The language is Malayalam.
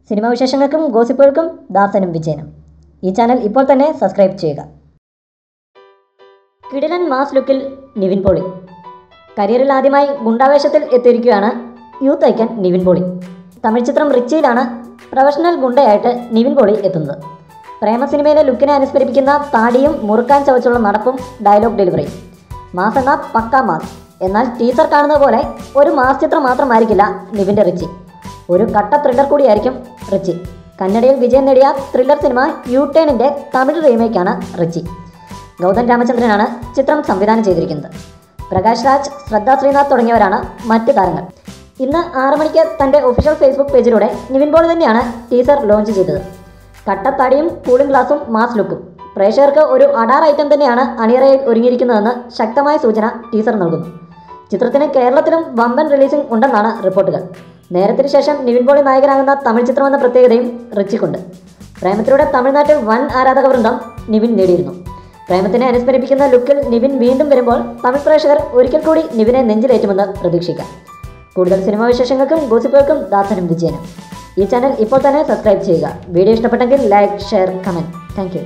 സിനിമാ വിശേഷങ്ങൾക്കും ഗോസിപ്പുകൾക്കും ദാസനും വിജയനും. ഈ ചാനൽ ഇപ്പോൾ തന്നെ സബ്സ്ക്രൈബ് ചെയ്യുക. കിടിലൻ മാസ് ലുക്കിൽ നിവിൻ പോളി. കരിയറിൽ ആദ്യമായി ഗുണ്ടാവേഷത്തിൽ എത്തിയിരിക്കുകയാണ് യൂത്ത് ഐക്കൺ നിവിൻ പോളി. തമിഴ് ചിത്രം റിച്ചിയിലാണ് പ്രൊഫഷണൽ ഗുണ്ടയായിട്ട് നിവിൻ പോളി എത്തുന്നത്. പ്രേമ സിനിമയിലെ ലുക്കിനെ അനുസ്മരിപ്പിക്കുന്ന താടിയും മുറുക്കാൻ ചവച്ചുള്ള നടപ്പും ഡയലോഗ് ഡെലിവറിയും. മാസ് എന്ന പക്കാ മാസ്. എന്നാൽ ടീസർ കാണുന്നത് പോലെ ഒരു മാസ് ചിത്രം മാത്രമായിരിക്കില്ല നിവിൻ്റെ റിച്ചി. ഒരു കട്ട ത്രില്ലർ കൂടിയായിരിക്കും റിച്ചി. കന്നഡയിൽ വിജയം നേടിയ ത്രില്ലർ സിനിമ യു-ടേണിൻ്റെ തമിഴ് റീമേക്കാണ് റിച്ചി. ഗൗതം രാമചന്ദ്രനാണ് ചിത്രം സംവിധാനം ചെയ്തിരിക്കുന്നത്. പ്രകാശ് രാജ്, ശ്രദ്ധ ശ്രീനാഥ് തുടങ്ങിയവരാണ് മറ്റ് താരങ്ങൾ. ഇന്ന് 6 മണിക്ക് തൻ്റെ ഒഫീഷ്യൽ ഫേസ്ബുക്ക് പേജിലൂടെ നിവിൻ പോളി തന്നെയാണ് ടീസർ ലോഞ്ച് ചെയ്തത്. കട്ടത്താടിയും കൂളിംഗ് ഗ്ലാസും മാസ് ലുക്കും. പ്രേക്ഷകർക്ക് ഒരു അഡാർ ഐറ്റം തന്നെയാണ് അണിയറയിൽ ഒരുങ്ങിയിരിക്കുന്നതെന്ന് ശക്തമായ സൂചന ടീസർ നൽകുന്നു. ചിത്രത്തിന് കേരളത്തിലും വമ്പൻ റിലീസിംഗ് ഉണ്ടെന്നാണ് റിപ്പോർട്ടുകൾ. നേരത്തിന് ശേഷം നിവിൻ പോളി നായകനാകുന്ന തമിഴ് ചിത്രമെന്ന പ്രത്യേകതയും റിച്ചിക്കുണ്ട്. പ്രേമത്തിലൂടെ തമിഴ്നാട്ടിൽ വൻ ആരാധക വൃന്ദം നിവിൻ നേടിയിരുന്നു. പ്രേമത്തിനെ അനുസ്മരിപ്പിക്കുന്ന ലുക്കിൽ നിവിൻ വീണ്ടും വരുമ്പോൾ തമിഴ് പ്രേക്ഷകർ ഒരിക്കൽ കൂടി നിവിനെ നെഞ്ചിലേറ്റുമെന്ന് പ്രതീക്ഷിക്കാം. കൂടുതൽ സിനിമാ വിശേഷങ്ങൾക്കും ഗോസിപ്പുകൾക്കും ദാസനും വിജയനും. ഈ ചാനൽ ഇപ്പോൾ തന്നെ സബ്സ്ക്രൈബ് ചെയ്യുക. വീഡിയോ ഇഷ്ടപ്പെട്ടെങ്കിൽ like, share, comment. Thank you.